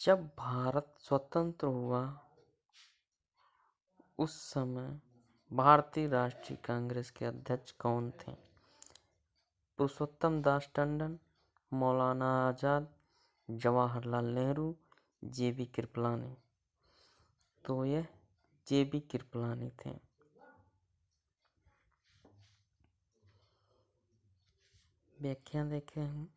जब भारत स्वतंत्र हुआ उस समय भारतीय राष्ट्रीय कांग्रेस के अध्यक्ष कौन थे? पुरुषोत्तम दास टंडन, मौलाना आजाद, जवाहरलाल नेहरू, जेबी कृपलानी। तो यह जेबी कृपलानी थे। व्याख्या देखें हम।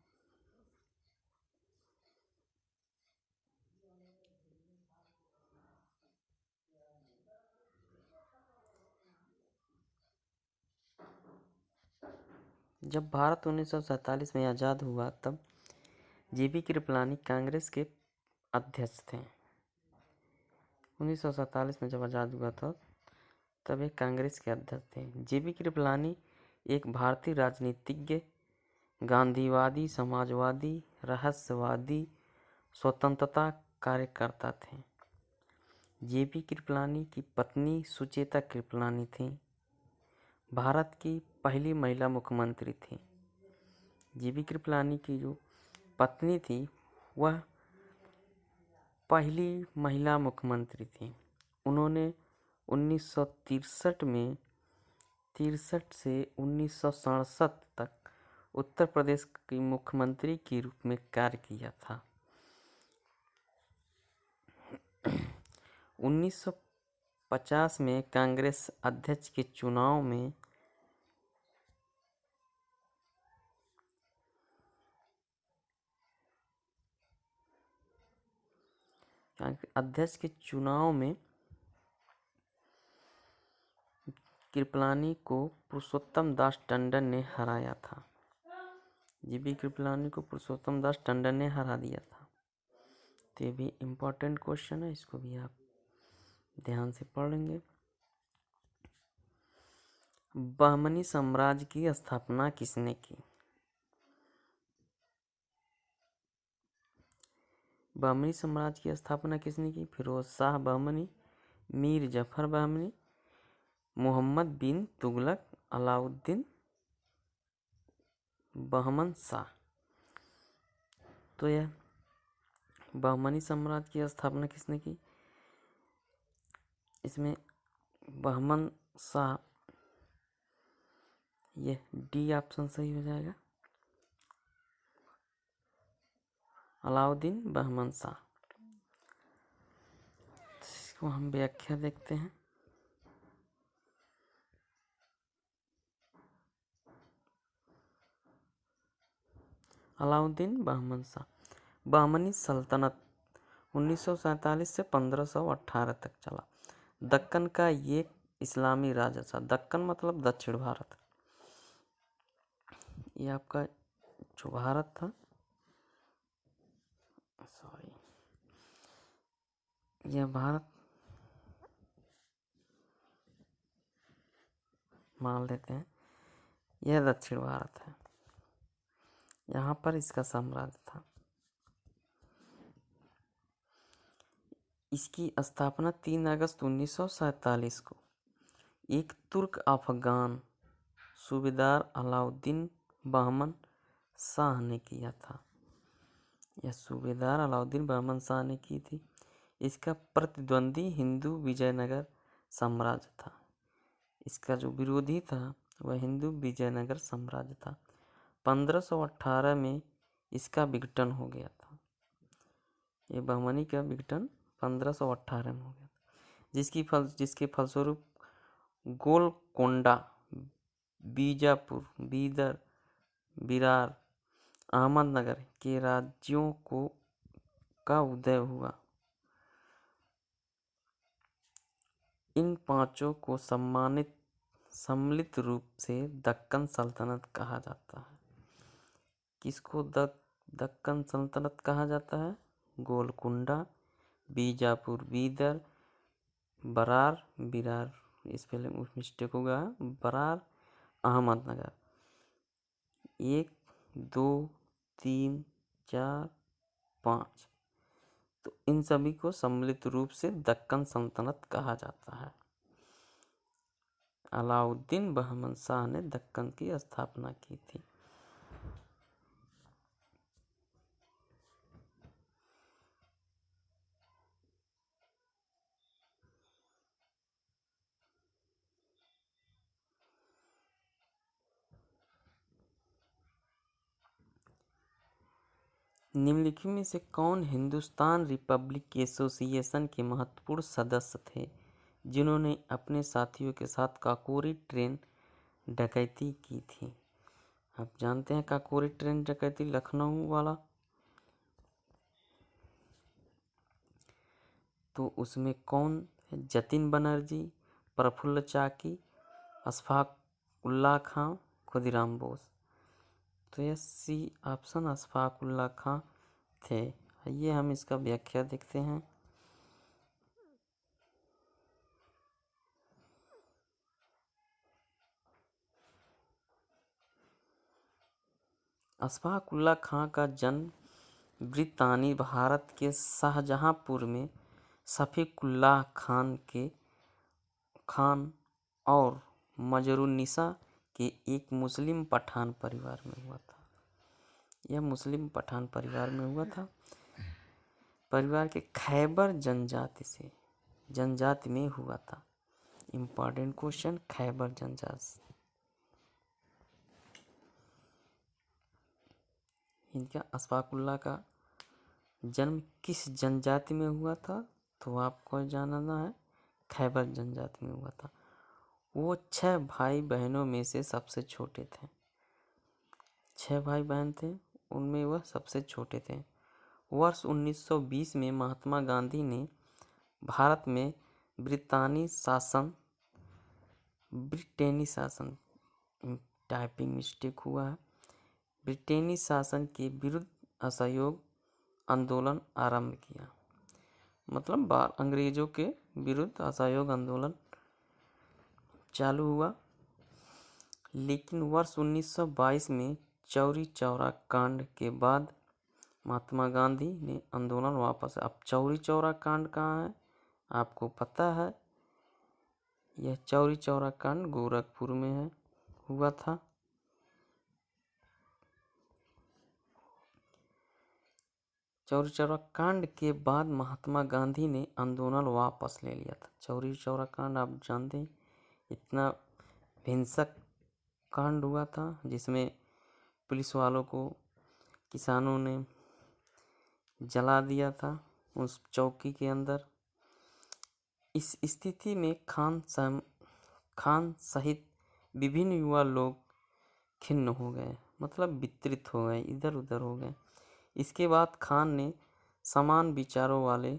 जब भारत 1947 में आज़ाद हुआ तब जेबी कृपलानी कांग्रेस के अध्यक्ष थे। 1947 में जब आज़ाद हुआ था तब ये कांग्रेस के अध्यक्ष थे। जेबी कृपलानी एक भारतीय राजनीतिज्ञ, गांधीवादी, समाजवादी, रहस्यवादी, स्वतंत्रता कार्यकर्ता थे। जेबी कृपलानी की पत्नी सुचेता कृपलानी थी। भारत की पहली महिला मुख्यमंत्री थी। जेबी कृपलानी की जो पत्नी थी वह पहली महिला मुख्यमंत्री थी। उन्होंने 1963 में 63 से 1967 तक उत्तर प्रदेश की मुख्यमंत्री के रूप में कार्य किया था। 1950 में कांग्रेस अध्यक्ष के चुनाव में कृपलानी को पुरुषोत्तम दास टंडन ने हराया था। जेबी कृपलानी को पुरुषोत्तम दास टंडन ने हरा दिया था। तो ये भी इम्पोर्टेंट क्वेश्चन है, इसको भी आप ध्यान से पढ़ लेंगे। बहमनी साम्राज्य की स्थापना किसने की? बहमनी साम्राज्य की स्थापना किसने की? फिरोज शाह बहमनी, मीर जफर बहमनी, मोहम्मद बिन तुगलक, अलाउद्दीन बहमन शाह। तो यह बहमनी साम्राज्य की स्थापना किसने की? इसमें बहमन शाह, यह डी ऑप्शन सही हो जाएगा, अलाउद्दीन बहमन शाह। इसको हम व्याख्या देखते हैं। अलाउद्दीन बहमन शाह। बहमनी सल्तनत 1947 से 1518 तक चला। दक्कन का ये इस्लामी राजा था। दक्कन मतलब दक्षिण भारत। ये आपका जो भारत था, सॉरी, यह भारत मान लेते हैं, यह दक्षिण भारत है। यहाँ पर इसका साम्राज्य था। इसकी स्थापना 3 अगस्त 1947 को एक तुर्क अफगान सूबेदार अलाउद्दीन बहमन शाह ने किया था। यह सूबेदार अलाउद्दीन बहमन शाह ने की थी। इसका प्रतिद्वंदी हिंदू विजयनगर साम्राज्य था। इसका जो विरोधी था वह हिंदू विजयनगर साम्राज्य था। 1518 में इसका विघटन हो गया था। ये बहमनी का विघटन 1518 में हो गया था, जिसके फलस्वरूप गोलकोंडा, बीजापुर, बीदर, बिरार, अहमदनगर के राज्यों का उदय हुआ। इन पांचों को सम्मिलित रूप से दक्कन सल्तनत कहा जाता है। किसको दक्कन सल्तनत कहा जाता है? गोलकुंडा, बीजापुर, बीदर, बरार, बिरार, इस पहले मिस्टेक होगा, बरार, अहमदनगर, 1, 2, 3, 4, 5। तो इन सभी को सम्मिलित रूप से दक्कन सल्तनत कहा जाता है। अलाउद्दीन बहमन शाह ने दक्कन की स्थापना की थी। निम्नलिखित में से कौन हिंदुस्तान रिपब्लिक एसोसिएशन के महत्वपूर्ण सदस्य थे जिन्होंने अपने साथियों के साथ काकोरी ट्रेन डकैती की थी? आप जानते हैं काकोरी ट्रेन डकैती लखनऊ वाला, तो उसमें कौन है? जतिन बनर्जी, प्रफुल्ल चाकी, अशफाक उल्ला खां, खुदीराम बोस। तो यह सी ऑप्शन अशफाक उल्ला खां थे। आइए हम इसका व्याख्या देखते हैं। अशफाक उल्ला खां का जन्म ब्रितानी भारत के शाहजहांपुर में शफीकुल्लाह खान और मजरून्निसा के एक मुस्लिम पठान परिवार में हुआ था। यह मुस्लिम पठान परिवार में हुआ था। परिवार के खैबर जनजाति में हुआ था। इम्पॉर्टेंट क्वेश्चन, खैबर जनजाति। इनका अशफाक उल्ला का जन्म किस जनजाति में हुआ था? तो आपको जानना है, खैबर जनजाति में हुआ था। वो 6 भाई बहनों में से सबसे छोटे थे। 6 भाई बहन थे, उनमें वह सबसे छोटे थे। वर्ष 1920 में महात्मा गांधी ने भारत में ब्रिटेनी शासन टाइपिंग मिस्टेक हुआ है, ब्रिटेनी शासन के विरुद्ध असहयोग आंदोलन आरंभ किया। मतलब अंग्रेजों के विरुद्ध असहयोग आंदोलन चालू हुआ। लेकिन वर्ष 1922 में चौरी चौरा कांड के बाद महात्मा गांधी ने आंदोलन वापस। अब चौरी चौरा कांड कहाँ है? आपको पता है, यह चौरी चौरा कांड गोरखपुर में है, हुआ था। चौरी चौरा कांड के बाद महात्मा गांधी ने आंदोलन वापस ले लिया था। चौरी चौरा कांड आप जानते हैं, इतना हिंसक कांड हुआ था जिसमें पुलिस वालों को किसानों ने जला दिया था उस चौकी के अंदर। इस स्थिति में खान सहित विभिन्न युवा लोग खिन्न हो गए, मतलब वितरित हो गए, इधर उधर हो गए। इसके बाद खान ने समान विचारों वाले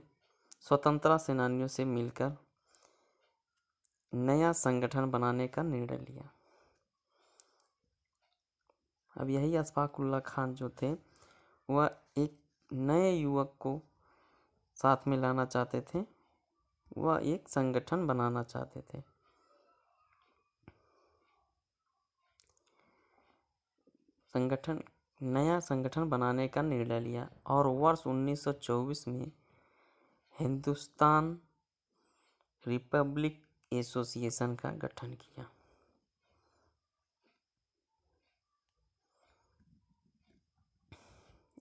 स्वतंत्रता सेनानियों से मिलकर नया संगठन बनाने का निर्णय लिया। अब यही अशफाक उल्ला खान जो थे, वह एक नए युवक को साथ में लाना चाहते थे, वह एक संगठन बनाना चाहते थे। नया संगठन बनाने का निर्णय लिया और वर्ष 1924 में हिंदुस्तान रिपब्लिक एसोसिएशन का गठन किया।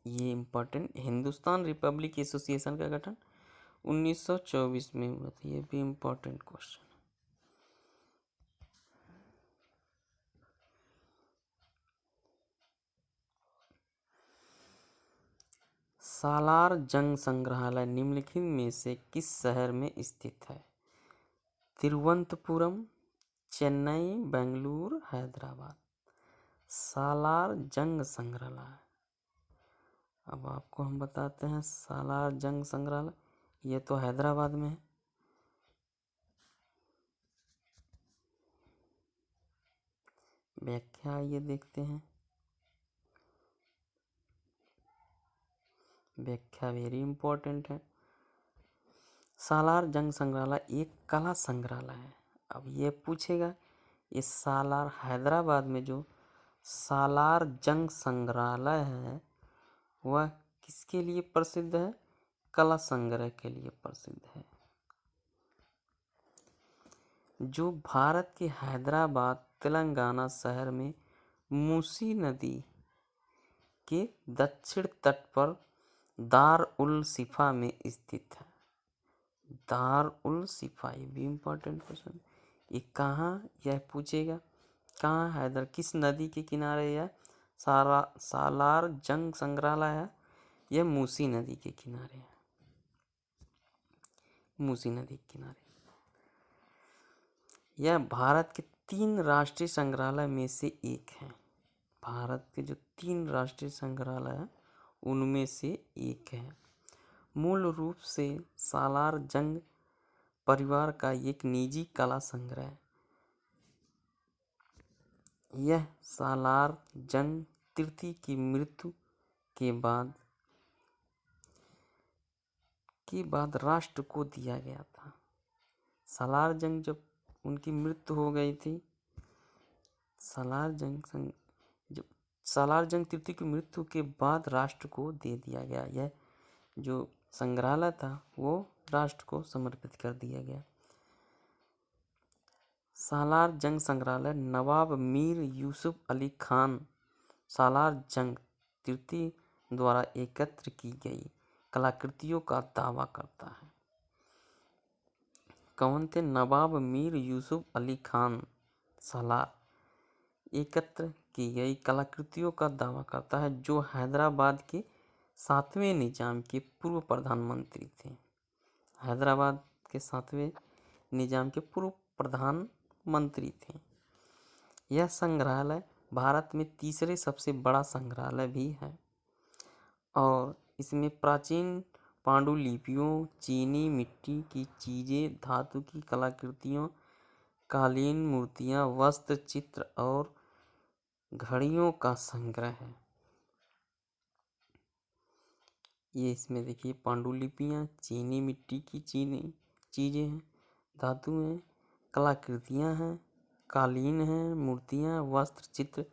ये इम्पोर्टेंट, हिंदुस्तान रिपब्लिक एसोसिएशन का गठन 1924 में हुआ था। ये भी इम्पोर्टेंट क्वेश्चन। सालार जंग संग्रहालय निम्नलिखित में से किस शहर में स्थित है? तिरुवनंतपुरम, चेन्नई, बेंगलुरु, हैदराबाद। सालार जंग संग्रहालय, अब आपको हम बताते हैं। सालार जंग संग्रहालय ये तो हैदराबाद में है। व्याख्या ये देखते हैं। व्याख्या वेरी इंपॉर्टेंट है। सालार जंग संग्रहालय एक कला संग्रहालय है। अब ये पूछेगा, ये सालार हैदराबाद में जो सालार जंग संग्रहालय है वह किसके लिए प्रसिद्ध है? कला संग्रह के लिए प्रसिद्ध है, जो भारत के हैदराबाद तेलंगाना शहर में मूसी नदी के दक्षिण तट पर दार उल सिफा में स्थित है। दार उल सिफा, ये भी इम्पोर्टेंट क्वेश्चन। ये कहाँ, यह पूछेगा कहाँ, किस नदी के किनारे यह सालार जंग संग्रहालय है? यह मूसी नदी के किनारे है, मूसी नदी के किनारे। यह भारत के 3 राष्ट्रीय संग्रहालय में से एक है। भारत के जो 3 राष्ट्रीय संग्रहालय है उनमें से एक है। मूल रूप से सालार जंग परिवार का एक निजी कला संग्रह है। यह सालार जंग तृतीय की मृत्यु के बाद राष्ट्र को दिया गया था। सालार जंग जब उनकी मृत्यु हो गई थी, सालार जंग तृतीय की मृत्यु के बाद राष्ट्र को दे दिया गया। यह जो संग्रहालय था वो राष्ट्र को समर्पित कर दिया गया। सालार जंग संग्रहालय नवाब मीर यूसुफ अली खान सालार जंग तृतीय द्वारा एकत्र की गई कलाकृतियों का दावा करता है। कौन थे? नवाब मीर यूसुफ अली खान सालार एकत्र की गई कलाकृतियों का दावा करता है, जो हैदराबाद के 7वें निजाम के पूर्व प्रधानमंत्री थे। हैदराबाद के 7वें निजाम के पूर्व प्रधानमंत्री थे। यह संग्रहालय भारत में तीसरे सबसे बड़ा संग्रहालय भी है और इसमें प्राचीन पांडुलिपियों, चीनी मिट्टी की चीजें, धातु की कलाकृतियों, कालीन, मूर्तियां, वस्त्र, चित्र और घड़ियों का संग्रह है। ये इसमें देखिए पांडुलिपियां, चीनी मिट्टी की चीजें हैं, धातु हैं, कलाकृतियां हैं, कालीन हैं, मूर्तियां, वस्त्र, चित्र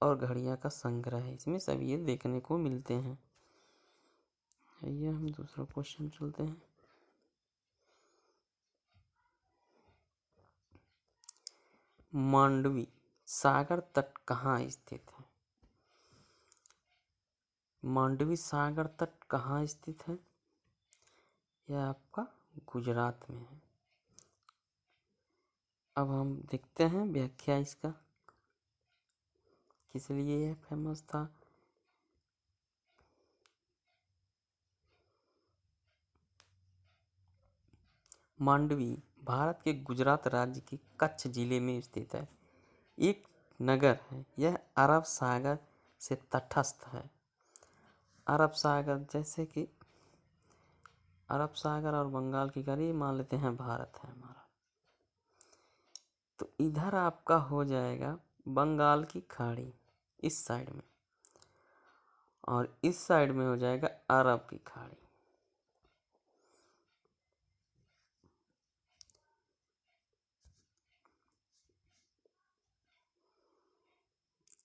और घड़ियां का संग्रह है। इसमें सब ये देखने को मिलते हैं। आइए हम दूसरा क्वेश्चन चलते हैं। मांडवी सागर तट कहाँ स्थित है? मांडवी सागर तट कहाँ स्थित है? यह आपका गुजरात में है। अब हम देखते हैं व्याख्या इसका, किस लिए यह फेमस था। मांडवी भारत के गुजरात राज्य के कच्छ जिले में स्थित है, एक नगर है। यह अरब सागर से तटस्थ है। अरब सागर, जैसे कि अरब सागर और बंगाल की खाड़ी मान लेते हैं भारत है हमारा, तो इधर आपका हो जाएगा बंगाल की खाड़ी इस साइड में, और इस साइड में हो जाएगा अरब की खाड़ी।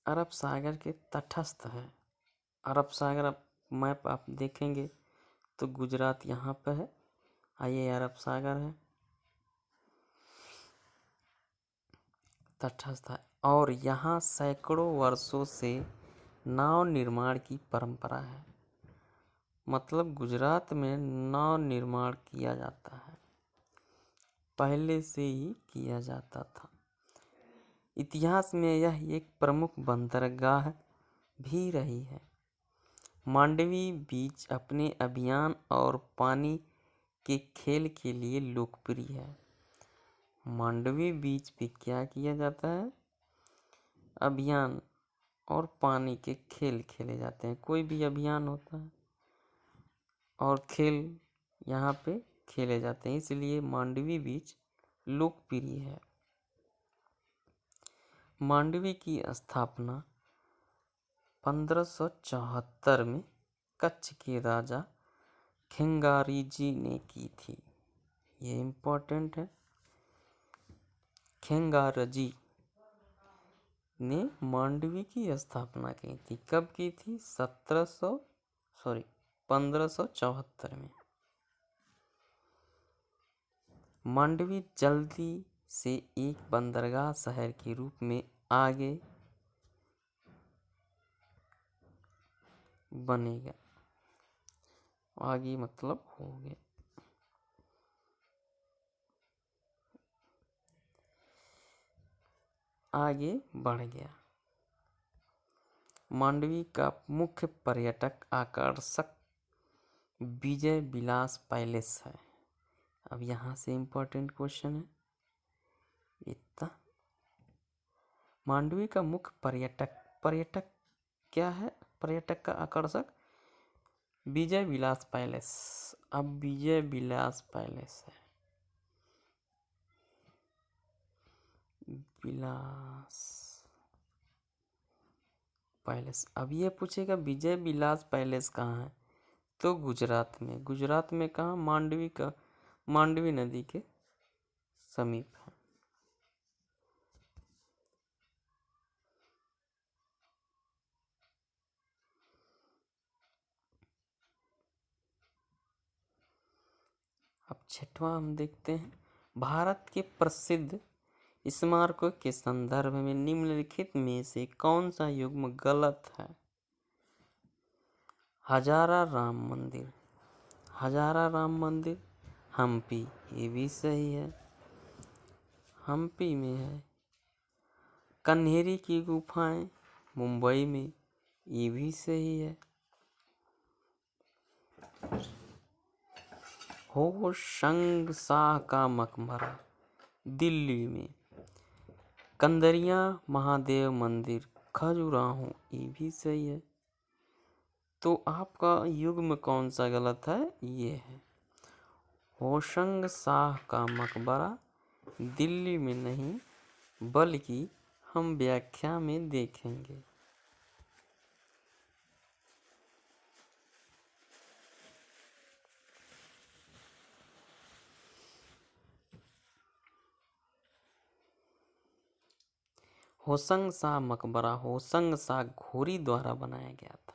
अरब सागर के तटस्थ है। अरब सागर, अब मैप आप देखेंगे तो गुजरात यहाँ पे है, आइए अरब सागर है, तटस्थ है। और यहाँ सैकड़ों वर्षों से नाव निर्माण की परंपरा है। मतलब गुजरात में नाव निर्माण किया जाता है, पहले से ही किया जाता था। इतिहास में यह एक प्रमुख बंदरगाह भी रही है। मांडवी बीच अपने अभियान और पानी के खेल के लिए लोकप्रिय है। मांडवी बीच पे क्या किया जाता है? अभियान और पानी के खेल खेले जाते हैं। कोई भी अभियान होता है और खेल यहाँ पे खेले जाते हैं, इसलिए मांडवी बीच लोकप्रिय है। मांडवी की स्थापना 1574 में कच्छ के राजा खेंगारीजी ने की थी। ये इम्पोर्टेंट है। खेंगारजी ने मांडवी की स्थापना की थी। कब की थी? 1574 में। मांडवी जल्दी से एक बंदरगाह शहर के रूप में आगे बनेगा। आगे मतलब हो गया। आगे बढ़ गया। मांडवी का मुख्य पर्यटक आकर्षक विजय विलास पैलेस है। अब यहाँ से इम्पोर्टेंट क्वेश्चन है इतना। मांडवी का मुख्य पर्यटक क्या है? पर्यटक का आकर्षक विजय विलास पैलेस। अब विजय विलास पैलेस है, विलास पैलेस। अब ये पूछेगा विजय विलास पैलेस कहाँ है, तो गुजरात में। गुजरात में कहाँ? मांडवी नदी के समीप है। अब छठवां हम देखते हैं, भारत के प्रसिद्ध स्मारकों के संदर्भ में निम्नलिखित में से कौन सा युग्म गलत है? हजारा राम मंदिर, हजारा राम मंदिर हम्पी, ये भी सही है, हम्पी में है। कन्हेरी की गुफाएं मुंबई में, ये भी सही है। होशंग शाह का मकबरा दिल्ली में। कंदरिया महादेव मंदिर खजुराहो, ये भी सही है। तो आपका युग्म कौन सा गलत है? ये है होशंग शाह का मकबरा दिल्ली में नहीं, बल्कि हम व्याख्या में देखेंगे। होशंग शाह मकबरा होशंग शाह घोरी द्वारा बनाया गया था।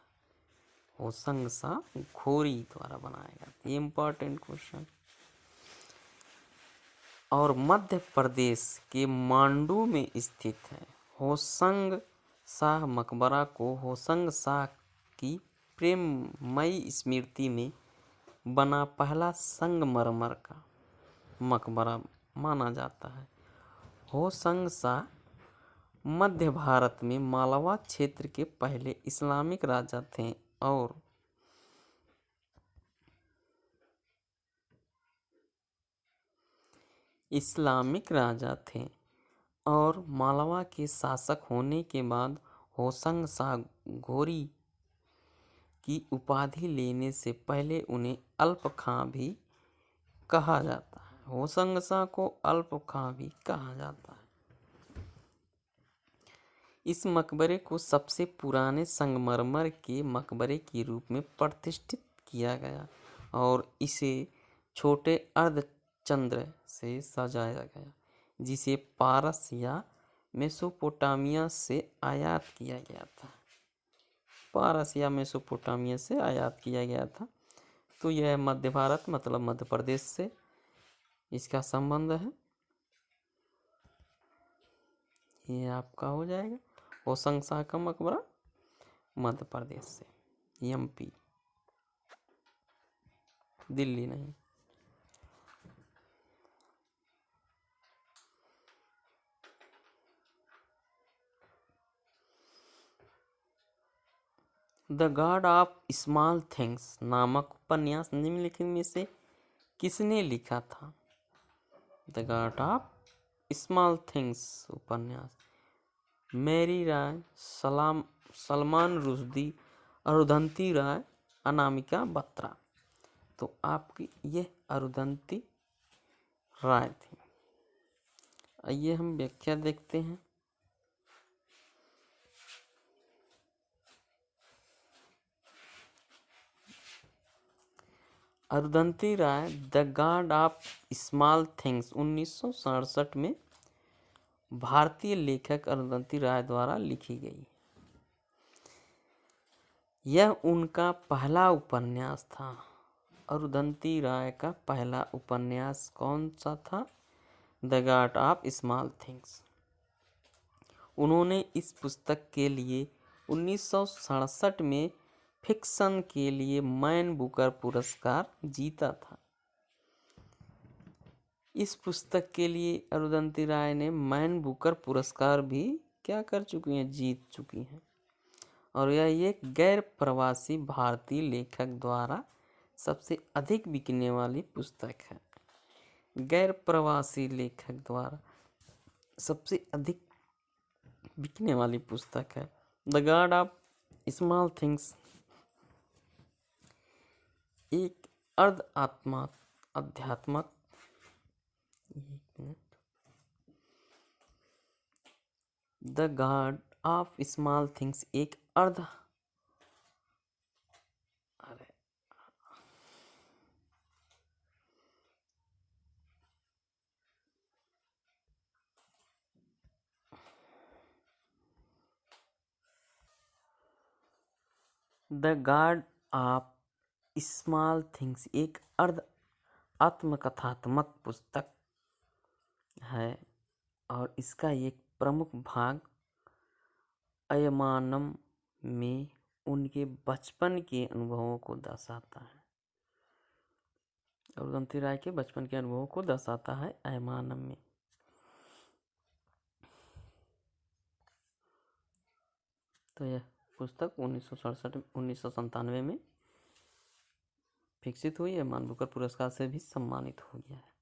होशंग शाह घोरी द्वारा बनाया गया था। ये इम्पोर्टेंट क्वेश्चन। और मध्य प्रदेश के मांडू में स्थित है। होशंग शाह मकबरा को होशंग शाह की प्रेममयी स्मृति में बना पहला संगमरमर का मकबरा माना जाता है। होशंग शाह मध्य भारत में मालवा क्षेत्र के पहले इस्लामिक राजा थे और मालवा के शासक होने के बाद होशंग शाह घोरी की उपाधि लेने से पहले उन्हें अल्प खां भी कहा जाता है। होशंग शाह को अल्प खां भी कहा जाता है। इस मकबरे को सबसे पुराने संगमरमर के मकबरे के रूप में प्रतिष्ठित किया गया और इसे छोटे अर्धचंद्र से सजाया गया, जिसे पारस या मेसोपोटामिया से आयात किया गया था। पारस या मेसोपोटामिया से आयात किया गया था। तो यह मध्य भारत मतलब मध्य प्रदेश से इसका संबंध है। ये आपका हो जाएगा होशंग शाह का मकबरा मध्य प्रदेश से, एमपी, दिल्ली नहीं। The God of small things नामक उपन्यास निम्नलिखित में से किसने लिखा था? The God of small things उपन्यास मैरी राय, सलमान रुश्दी, अरुंधति राय, अनामिका बत्रा। तो आपकी ये अरुंधति राय थी। आइए हम व्याख्या देखते हैं। Arundhati Roy the God of small things 1967 में भारतीय लेखक अरुंधति राय द्वारा लिखी गई। यह उनका पहला उपन्यास था। अरुंधति राय का पहला उपन्यास कौन सा था? The God of small things. उन्होंने इस पुस्तक के लिए 1967 में फिक्शन के लिए मैन बुकर पुरस्कार जीता था। इस पुस्तक के लिए अरुंधति राय ने मैन बुकर पुरस्कार भी क्या कर चुकी हैं? जीत चुकी हैं। और यह एक गैर प्रवासी भारतीय लेखक द्वारा सबसे अधिक बिकने वाली पुस्तक है। गैर प्रवासी लेखक द्वारा सबसे अधिक बिकने वाली पुस्तक है the God of small things, एक अर्ध आत्मा अध्यात्मक the God of small things एक अर्ध the God of small things एक अर्ध आत्मकथात्मक पुस्तक है और इसका एक प्रमुख भाग अयमानम में उनके बचपन के अनुभवों को दर्शाता है। रुदंती राय के बचपन के अनुभवों को दर्शाता है अयमानम में। तो यह पुस्तक 1997 में विकसित हुई है, मान बुकर पुरस्कार से भी सम्मानित हो गया है।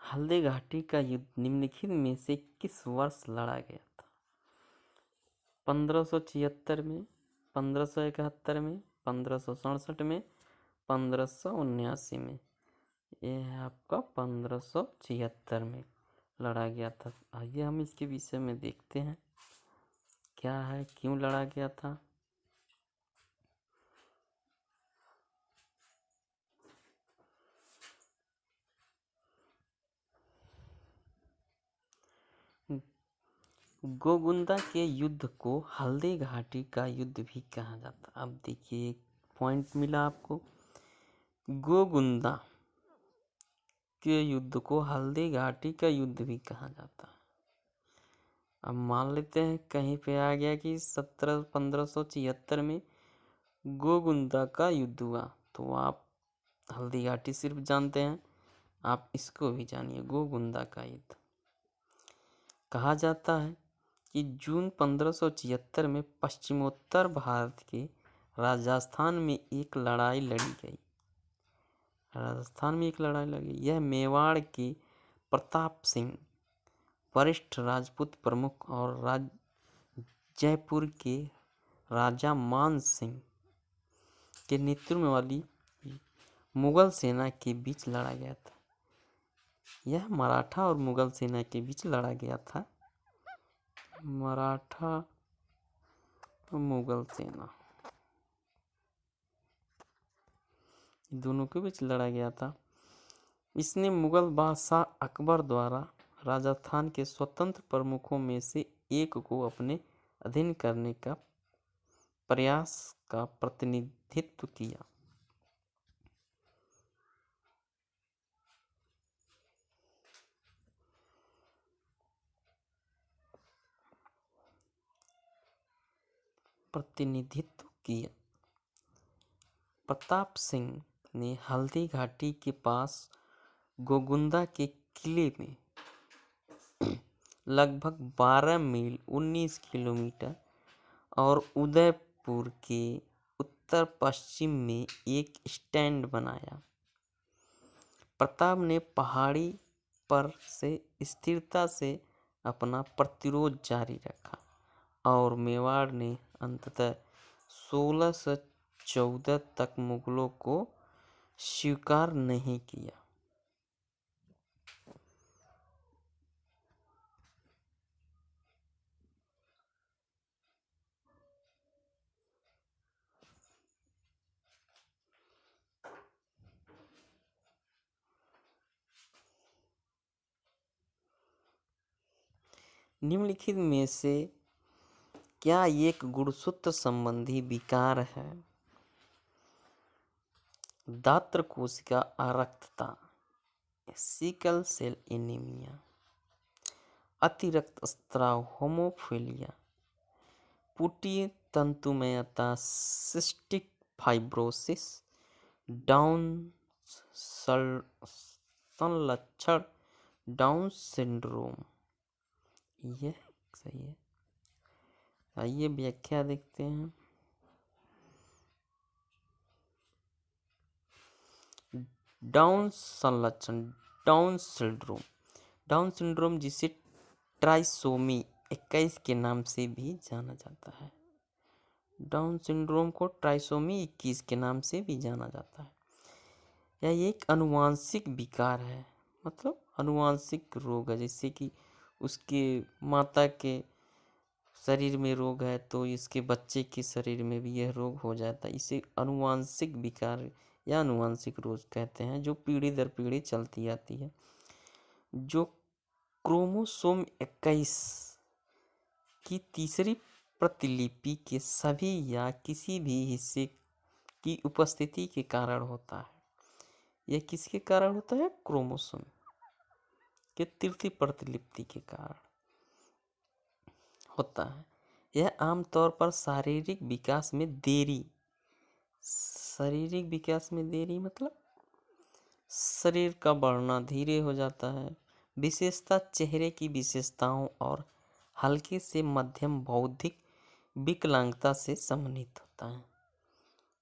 हल्दी घाटी का युद्ध निम्नलिखित में से किस वर्ष लड़ा गया था? 1576 में, 1571 में, 1567 में, 1579 में। यह है आपका 1576 में लड़ा गया था। आइए हम इसके विषय में देखते हैं क्या है, क्यों लड़ा गया था। गोगुंदा के युद्ध को हल्दी घाटी का युद्ध भी कहा जाता है। अब देखिए एक पॉइंट मिला आपको, गोगुंदा के युद्ध को हल्दी घाटी का युद्ध भी कहा जाता है। अब मान लेते हैं कहीं पे आ गया कि 1576 में गोगुंदा का युद्ध हुआ, तो आप हल्दी घाटी सिर्फ जानते हैं, आप इसको भी जानिए। गोगुंदा का युद्ध कहा जाता है कि जून 1576 में पश्चिमोत्तर भारत के राजस्थान में एक लड़ाई लड़ी गई। यह मेवाड़ के प्रताप सिंह, वरिष्ठ राजपूत प्रमुख, और जयपुर के राजा मान सिंह के नेतृत्व में वाली मुगल सेना के बीच लड़ा गया था। यह मराठा और मुगल सेना के बीच लड़ा गया था। मराठा और मुगल सेना दोनों के बीच लड़ा गया था। इसने मुगल बादशाह अकबर द्वारा राजस्थान के स्वतंत्र प्रमुखों में से एक को अपने अधीन करने का प्रयास का प्रतिनिधित्व किया। प्रताप सिंह ने हल्दी घाटी के पास गोगुंदा के किले में लगभग 12 मील 19 किलोमीटर और उदयपुर के उत्तर पश्चिम में एक स्टैंड बनाया। प्रताप ने पहाड़ी पर से स्थिरता से अपना प्रतिरोध जारी रखा और मेवाड़ ने अंततः 1614 तक मुगलों को स्वीकार नहीं किया। निम्नलिखित में से क्या एक गुणसूत्र संबंधी विकार है? दात्र कोशिका आरक्तता, सिकल सेल एनीमिया, अतिरक्त स्त्राव, होमोफिलिया, पुटीय तंतुमयता, सिस्टिक फाइब्रोसिस, डाउन संलक्षण, डाउन सिंड्रोम। यह सही है। आइए व्याख्या देखते हैं। डाउन संलक्षण, डाउन सिंड्रोम। डाउन सिंड्रोम जिसे ट्राइसोमी 21 के नाम से भी जाना जाता है। डाउन सिंड्रोम को ट्राइसोमी 21 के नाम से भी जाना जाता है। यह एक अनुवांशिक विकार है, मतलब अनुवांशिक रोग है। जैसे कि उसके माता के शरीर में रोग है तो इसके बच्चे के शरीर में भी यह रोग हो जाता है। इसे अनुवांशिक विकार या अनुवांशिक रोग कहते हैं, जो पीढ़ी दर पीढ़ी चलती आती है, जो क्रोमोसोम 21 की तीसरी प्रतिलिपि के सभी या किसी भी हिस्से की उपस्थिति के कारण होता है। यह किसके कारण होता है? क्रोमोसोम के तृतीय प्रतिलिपि के कारण होता है। यह आमतौर पर शारीरिक विकास में देरी मतलब शरीर का बढ़ना धीरे हो जाता है। विशेषता चेहरे की विशेषताओं और हल्के से मध्यम बौद्धिक विकलांगता से संबंधित होता है।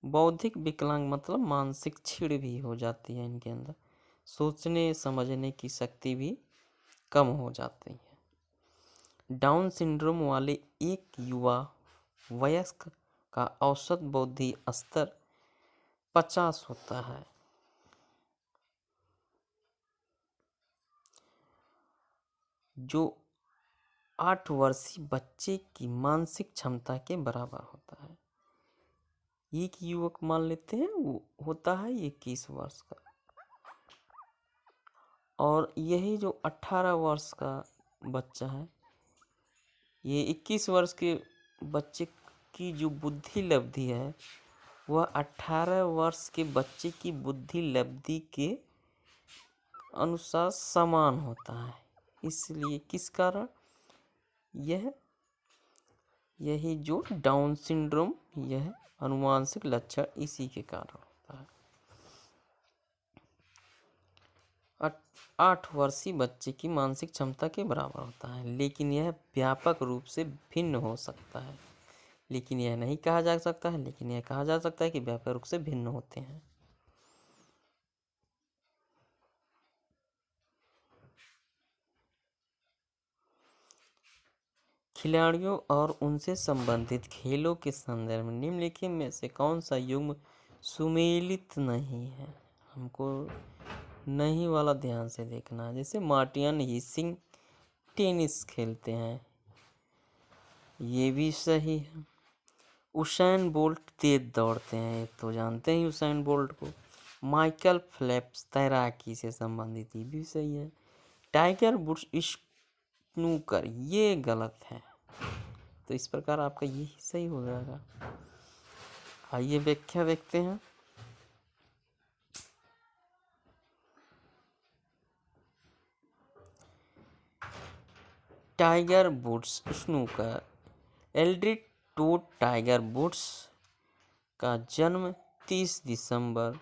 बौद्धिक विकलांग मतलब मानसिक क्षीण भी हो जाती है इनके अंदर, सोचने समझने की शक्ति भी कम हो जाती है। डाउन सिंड्रोम वाले एक युवा वयस्क का औसत बुद्धि स्तर 50 होता है, जो 8 वर्षीय बच्चे की मानसिक क्षमता के बराबर होता है। एक युवक मान लेते हैं वो होता है 21 वर्ष का, और यही जो 18 वर्ष का बच्चा है, ये 21 वर्ष के बच्चे की जो बुद्धि लब्धि है वह 18 वर्ष के बच्चे की बुद्धि लब्धि के अनुसार समान होता है। इसलिए किस कारण यही जो डाउन सिंड्रोम, यह अनुवांशिक लक्षण इसी के कारण होता है। 8 वर्षीय बच्चे की मानसिक क्षमता के बराबर होता है, लेकिन यह व्यापक रूप से भिन्न हो सकता है। लेकिन यह नहीं कहा जा सकता है, लेकिन यह कहा जा सकता है कि व्यापक रूप से भिन्न होते हैं। खिलाड़ियों और उनसे संबंधित खेलों के संदर्भ में निम्नलिखित में से कौन सा युग्म सुमेलित नहीं है? हमको नहीं वाला ध्यान से देखना है। जैसे मार्टिन हिसिंग टेनिस खेलते हैं, ये भी सही है। उसेन बोल्ट तेज दौड़ते हैं, तो जानते हैं उसेन बोल्ट को। माइकल फेल्प्स तैराकी से संबंधित, ये भी सही है। टाइगर वुड्स स्नूकर, ये गलत है। तो इस प्रकार आपका ये सही हो जाएगा। आइए व्याख्या देखते हैं। Tiger Woods snooker. एल्ड्रिच टोड टाइगर वुड्स का जन्म 30 दिसंबर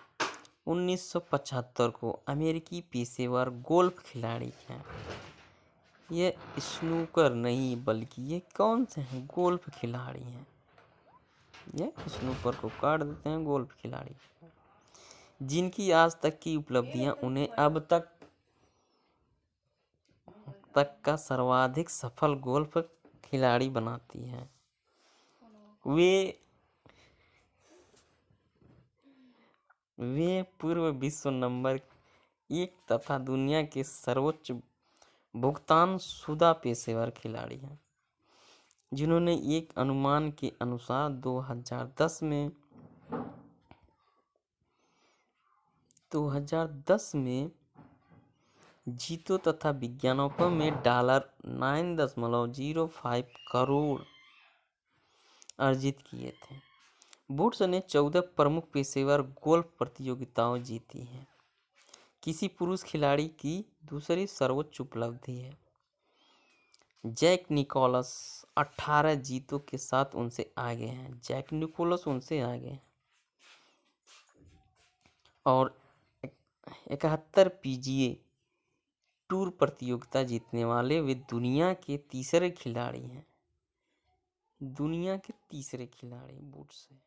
1975 को अमेरिकी पेशेवर गोल्फ खिलाड़ी हैं। ये स्नूकर नहीं बल्कि ये कौन से हैं? गोल्फ खिलाड़ी हैं। ये स्नूकर को काट देते हैं, गोल्फ खिलाड़ी, जिनकी आज तक की उपलब्धियां उन्हें अब तक का सर्वाधिक सफल गोल्फ खिलाड़ी बनाती हैं। वे पूर्व विश्व नंबर 1 तथा दुनिया के सर्वोच्च भुगतान शुदा पेशेवर खिलाड़ी हैं, जिन्होंने एक अनुमान के अनुसार 2010 में जीतों तथा विज्ञापनों में $9.05 करोड़ अर्जित किए थे। वुड्स ने 14 प्रमुख पेशेवर गोल्फ प्रतियोगिताएं जीती हैं। किसी पुरुष खिलाड़ी की दूसरी सर्वोच्च उपलब्धि है। जैक निकोलस 18 जीतों के साथ उनसे आगे हैं। जैक निकोलस उनसे आगे हैं। और 71 पीजीए टूर प्रतियोगिता जीतने वाले वे दुनिया के तीसरे खिलाड़ी हैं। दुनिया के तीसरे खिलाड़ी वुड्स हैं।